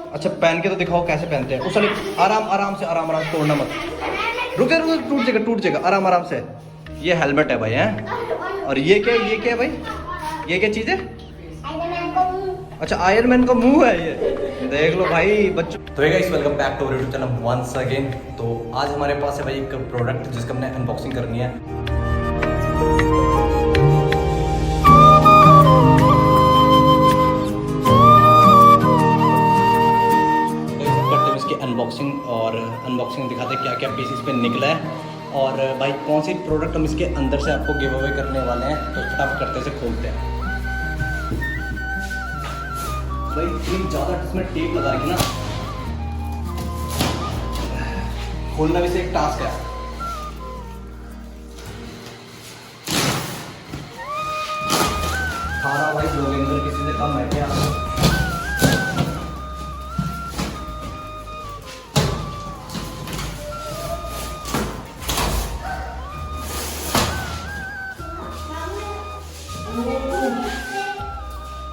अच्छा पहन के तो दिखाओ कैसे पहनते हैं। उस आराम आराम से, आराम आराम, तोड़ना मत। रुके रुके, टूट जाएगा टूट जाएगा, आराम आराम से। ये हेलमेट है भाई, है। और ये क्या है, ये क्या है भाई, ये क्या चीज़ है? अच्छा आयरन मैन का मुंह है ये, देख लो भाई बच्चों। तो guys welcome back to YouTube channel once again. तो आज हमारे पास है भाई एक प्रोडक्ट जिसका हमने अनबॉक्सिंग करनी है। करते हैं इसकी अनबॉक्सिंग, और अनबॉक्सिंग दिखाते हैं क्या क्या पीस इस पे निकला है और भाई कौन सी प्रोडक्ट हम इसके अंदर से आपको गिव अवे करने वाले हैं। तो फटाफट करते से खोलते हैं भाई। इतनी ज़्यादा इसमें टेप लगा रखी ना, खोलना भी से एक टास्क है। सारा भाई जोगिंदर किसी से कम है क्या?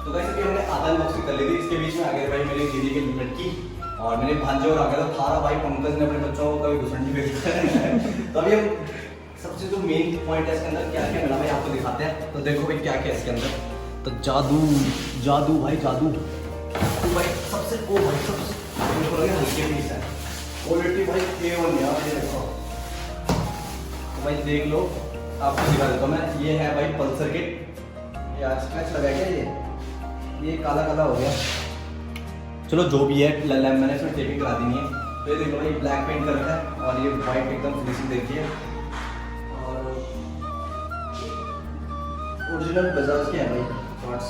तो गाइस अभी हमने आधा अनबॉक्सिंग कर ली थी, इसके बीच में आ गए भाई मेरी दीदी के लड़की और मेरे भांजे और आ गया। तो थारा भाई पंकज ने अपने बच्चों को कभी घुसंडी भेजा है। तो अभी हम सबसे जो मेन पॉइंट है इसके अंदर क्या क्या मिला भाई आपको दिखाते हैं। तो देखो भाई क्या क्या है इसके अंदर। तो जादू जादू भाई जादू। तो भाई सबसे ओ भाई सबसे हल्के पीस है, क्वालिटी भाई A1 यार, ये देखो। तो भाई देख लो, आपको दिखा देता हूँ मैं। ये है भाई पल्सर किट। ये आज स्क्रैच लगा क्या, ये काला काला हो गया। चलो जो भी है, मैंने इसमें टेपिंग करा दी है। तो ये देखो भाई ब्लैक पेंट कर रखा है और ये वाइट एकदम फिनिशिंग देखिए। और ओरिजिनल बजाज के हैं भाई पार्ट्स।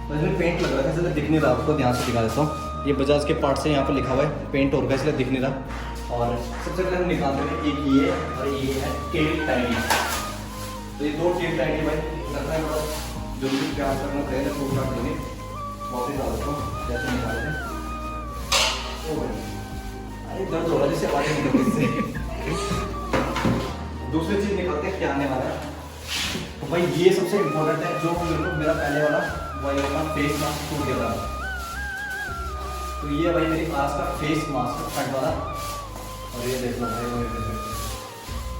तो इसमें पेंट लग रहा है इसलिए दिख नहीं रहा, आपको ध्यान से दिखा देता हूँ। ये बजाज के पार्ट्स है, यहाँ पर लिखा हुआ है, पेंट हो रखा है इसलिए दिख नहीं रहा। और सबसे पहले हम निकालते हैं एक ये और ये है टेप टाइनी। तो ये दो टेप टाइनी भाई लग रहा है बड़ा जल्दी प्यार करना पड़ेगा। तो उठा देंगे वापस डाल देता हूँ, जैसे निकालते हैं। ओ भाई अरे दर्द हो रहा है जैसे आवाज़ निकलती इससे। दूसरी चीज़ निकालते हैं क्या आने वाला है। तो भाई ये सबसे इम्पोर्टेंट है, जो मेरा पहले वाला वही अपना फेस मास्क टूट गया था। तो ये भाई मेरी पास का फेस मास्क फ्रंट वाला। और ये देख लो भाई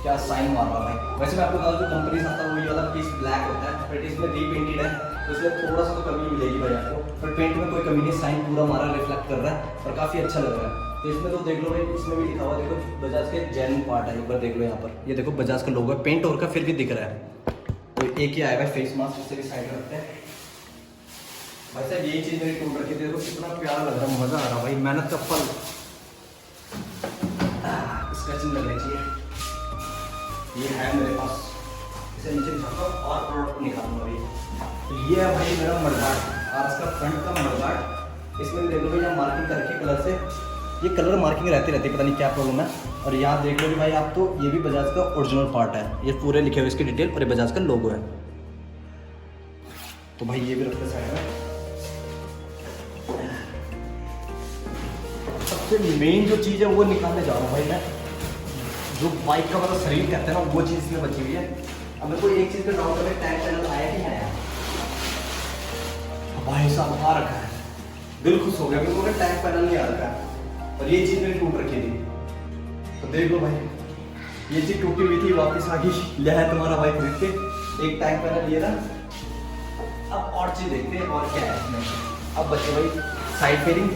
क्या साइन मार रहा भाई। वैसे मैं आपको बता दूं कंपनी से आता है वही वाला पीस ब्लैक होता है, बट इसमें रीपेंटेड है तो इसलिए थोड़ा सा तो कमी मिलेगी भाई आपको। पर पेंट में कोई कमी नहीं, साइन पूरा हमारा रिफ्लेक्ट कर रहा है और काफ़ी अच्छा लग रहा है। तो इसमें तो देख लो भाई, इसमें भी लिखा हुआ देखो बजाज के जेन पार्ट है। एक बार देख लो यहाँ पर, ये देखो बजाज का लोगो है, पेंट और का फिर भी दिख रहा है। तो एक ही आया भाई फेस मास्क, इससे भी साइड रखते हैं भाई साहब। यही चीज़ मेरी टूट रखी थी, देखो कितना प्यारा लग रहा है, मज़ा आ रहा भाई, मेहनत का फल। स्क्रैचिंग लगनी चाहिए। ये है मेरे पास, इसे नीचे दिखाता हूँ और प्रोडक्ट निकालूंगा अभी। तो ये है भाई मेरा मडगार्ड, और इसका फ्रंट का मडगार्ड। इसमें देख लो भैया मार्किंग करके कलर से, ये कलर मार्किंग रहती रहती है, पता नहीं क्या प्रॉब्लम है। और यहाँ देख लो कि भाई आप, तो ये भी बजाज का ओरिजिनल पार्ट है, ये पूरे लिखे हुए इसकी डिटेल, और ये बजाज का लोगो है। तो भाई ये भी रखते साइड में। सबसे मेन जो चीज़ है वो निकालने जा रहा हूँ भाई मैं, जो बाइक का मतलब शरीर कहते हैं ना, वो चीज़ इसमें बची हुई है। अब मेरे को एक चीज़ का डाउट है, टैग पैनल आया कि नहीं आया। भाई साहब आ रखा है, दिल खुश हो गया क्योंकि टैग पैनल नहीं आ रखा है। और ये चीज़ मेरी टूट रखी थी। तो देख लो भाई, ये चीज़ टूटी हुई थी, वापस आ गई। लिया है तुम्हारा भाई खरीद के, एक टैग पैनल ये ना। अब और चीज़ देखते हैं और क्या है इसमें। अब बचे भाई साइड फेयरिंग,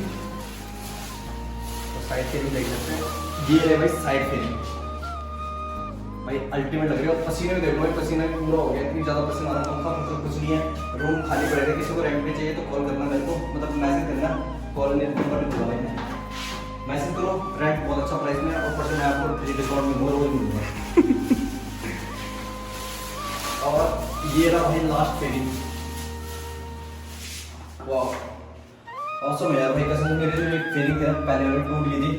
तो साइड फेयरिंग देख सकते हैं। ये है भाई साइड फेयरिंग भाई, अल्टीमेट लग रही है। और पसीने में देख लो भाई, पसीना भी पूरा हो गया, इतनी ज़्यादा पसीना आ रहा, पंखा मतलब कुछ नहीं है, रूम खाली पड़ेगा। किसी को रेंट पे चाहिए तो कॉल करना मेरे को, मतलब मैसेज करना, कॉल नहीं नंबर नहीं दूंगा भाई, मैसेज करो। रेंट बहुत अच्छा प्राइस में है, और ऊपर से मैं आपको फ्री डिस्काउंट मिलूंगा, रोज मिलूंगा। और ये रहा भाई लास्ट फेयरिंग। वाह ऑसम है यार भाई, कसम से मेरे जो एक फेयरिंग थी ना पहले वाली टूट गई थी।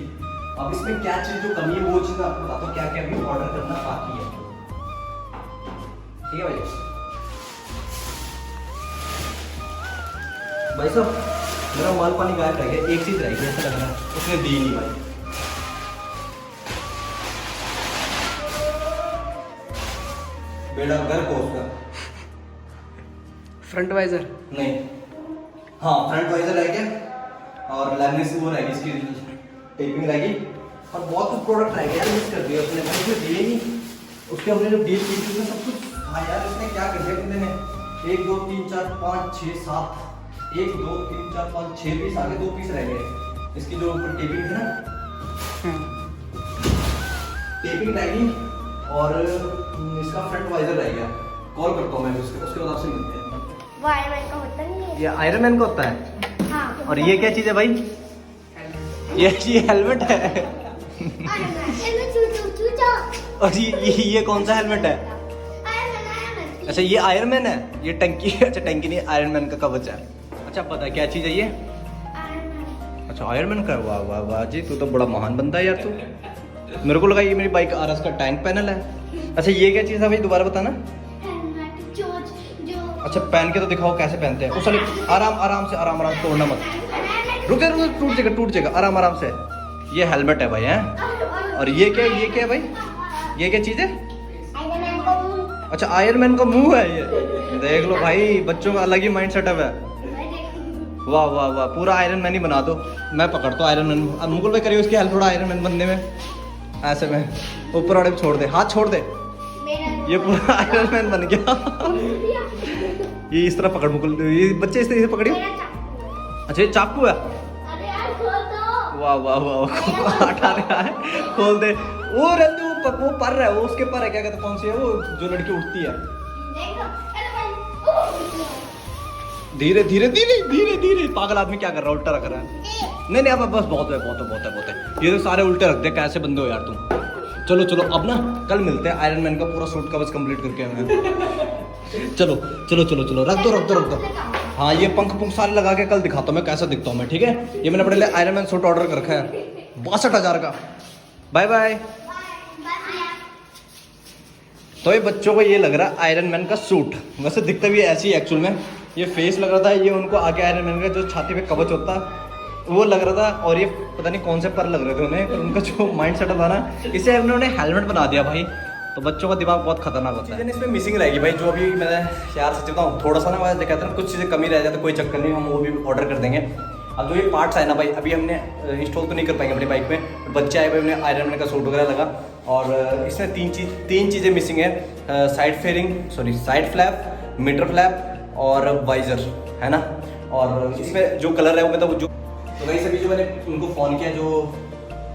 अब इसमें क्या चीज़ जो कमी है वो चीज़ मैं आपको बताता हूँ, क्या क्या भी ऑर्डर करना बाकी है। ठीक है भाई। भाई साहब मेरा माल पानी गायब रह गया, एक चीज़ रह गई ऐसा लग रहा है, उसने दी नहीं भाई। बेड़ा घर कोर्स का फ्रंट वाइजर नहीं, हाँ फ्रंट वाइजर रह गया। और लैमिनेशन वो रहेगी, इसकी टेपिंग रहेगी और बहुत कुछ प्रोडक्ट रहेगा यार। मिस कर दिया उसने भाई, इसमें दिए नहीं उसके, हमने जो डील की थी उसमें सब कुछ। हाँ यार इसने क्या कर दिया बंदे ने, 1 2 3 4 5 6 7 1 2 3 4 5 6 पीस आगे, 2 पीस रह गए। इसकी जो ऊपर टेपिंग थी ना, टेपिंग रहेगी और इसका फ्रंट वाइजर रहेगा। कॉल करता हूँ मैं उसके बाद आपसे मिलते हैं। वो आयरन मैन का होता नहीं है? ये आयरन मैन का होता है। हाँ। और ये क्या चीज़ है भाई? ये हेलमेट है। और ये कौन सा हेलमेट है? अच्छा ये आयरन मैन है, ये टंकी। अच्छा टंकी नहीं, आयरन मैन का कवच है। अच्छा पता है क्या चीज़ है ये? अच्छा आयरन मैन का। वाह वाह वाह जी, तू तो बड़ा महान बंदा है यार तू। मेरे को लगा ये मेरी बाइक आरएस का टैंक पैनल है। अच्छा ये क्या चीज़ है भाई, दोबारा बताना। अच्छा पहन के तो दिखाओ कैसे पहनते हैं। उस आराम से तोड़ना मत। रुके टूट जाएगा आराम से। ये हेलमेट है भाई हैं। और ये क्या है भाई? ये क्या चीज़ है? अच्छा आयरन मैन का मुंह है ये। देख लो भाई, बच्चों का अलग ही माइंड सेटअप है। वाह वाह वाह, पूरा आयरन मैन ही बना दो। मैं पकड़ता हूँ आयरन मैन। अब मुकुल भाई करिए उसकी हेल्प थोड़ा आयरन मैन बनने में। ऐसे में ऊपर वाले छोड़ दे, हाथ छोड़ दे। ये पूरा आयरन मैन बन गया। ये इस तरह पकड़ मुकुल, ये बच्चे इस तरह से पकड़िए। अच्छा ये चाकू है। वाह वाह वाह, हटा रहा है, खोल दे। वो रहते वो पर रहा है, वो उसके पर है, क्या कहते कौन सी है वो जो लड़की उठती है। धीरे पागल आदमी क्या कर रहा है, उल्टा रख रहा है। नहीं अब बस बहुत है। ये तो सारे उल्टे रख दे, कैसे बंदे हो यार तुम। चलो अब ना कल मिलते हैं, आयरन मैन का पूरा सूट कवच कंप्लीट करके हमें। चलो रख दो। हाँ ये पंख सारे लगा के कल दिखाता हूँ मैं कैसा दिखता हूँ मैं, ठीक है। ये मैंने अपने लिए आयरन मैन सूट ऑर्डर कर रखा है 62,000 का। Bye bye. तो ये बच्चों को ये लग रहा है आयरन मैन का सूट, वैसे दिखता भी ऐसे ही एक्चुअल में। ये फेस लग रहा था, ये उनको आगे आयरन मैन का जो छाती पे कवच होता वो लग रहा था, और ये पता नहीं कौन से पर लग रहे थे उन्हें, पर उनका जो माइंड सेटअप था ना, इसे उन्होंने हेलमेट बना दिया भाई। तो बच्चों का दिमाग बहुत खतरनाक होता है। इसमें मिसिंग रहेगी भाई, जो अभी मैं यार सच बताऊँ थोड़ा सा ना, मैं कहता हूँ कुछ चीज़ें कमी रह जाए तो कोई चक्कर नहीं, हम वो भी ऑर्डर कर देंगे। अब जो ये पार्ट्स है ना भाई, अभी हमने इंस्टॉल तो नहीं कर पाएंगे अपनी बाइक में। बच्चे आए भाई, उन्हें आयरन मैन का सूट वगैरह लगा, और इसमें तीन चीज़ें मिसिंग है। साइड फ्लैप, मीटर फ्लैप और वाइजर है ना। और इसमें जो कलर है वो मतलब जो तो भाई सभी जो मैंने उनको फ़ोन किया, जो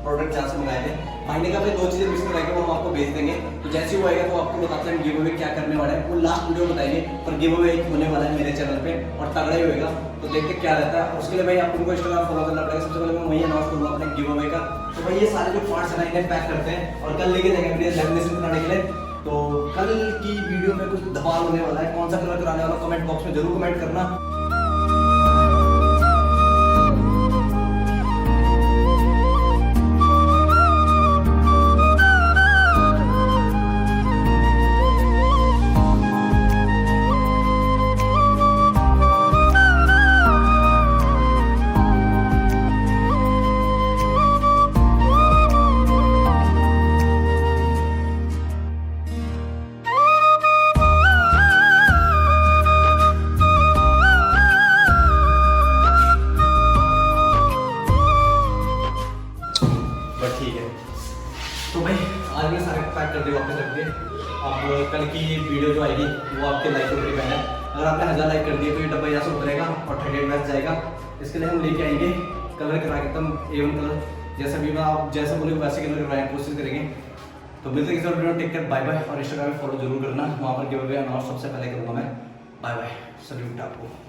प्रोडक्ट जहाँ से मंगाए थे, महीने का भाई 2 चीज़ें मिसिंग रहेंगे, वो हम आपको भेज देंगे। तो जैसे ही वो आएगा तो आपको बताते हैं गिव अवे क्या करने वाले हैं, वो लास्ट वीडियो बताएंगे। पर गिव अवे एक होने वाला है मेरे चैनल पे, और तगड़ा ही होएगा, तो देखते क्या रहता है। उसके लिए भाई आपको उनको इंस्टाग्राम फॉलो करना पड़ेगा। सबसे पहले मैं वही अनाउंस करूँगा अपने गिव अवे का। तो भाई ये सारे जो पार्ट्स है ना, इन्हें पैक करते हैं और कल लेके जाएंगे अपने लैमिनेशन बनाने के लिए। तो कल की वीडियो में कुछ धमाल होने वाला है। कौन सा कलर कराने वाला कमेंट बॉक्स में जरूर कमेंट करना। ठीक है, तो भाई आज मैंने सारे पैक कर दिए, वापस रख दिए। अब कल की वीडियो जो आएगी वो आपके लाइक पर डिपेंड है। अगर आपने 1000 लाइक कर दिए तो ये डब्बा यहाँ से उतरेगा और 38 मैच जाएगा। इसके लिए हम लेके आएंगे कलर करा के एकदम A1 कलर, जैसा भी मैं आप जैसा बोलोगे वैसे कलर करवाने की कोशिश करेंगे। तो मिलते हैं किसी वीडियो में, टेक केयर, बाय बाय। और इंस्टाग्राम में फॉलो जरूर करना, वहाँ पर गिव अवे अनाउंस सबसे पहले करूँगा मैं। बाय बाय, सल्यूट आपको।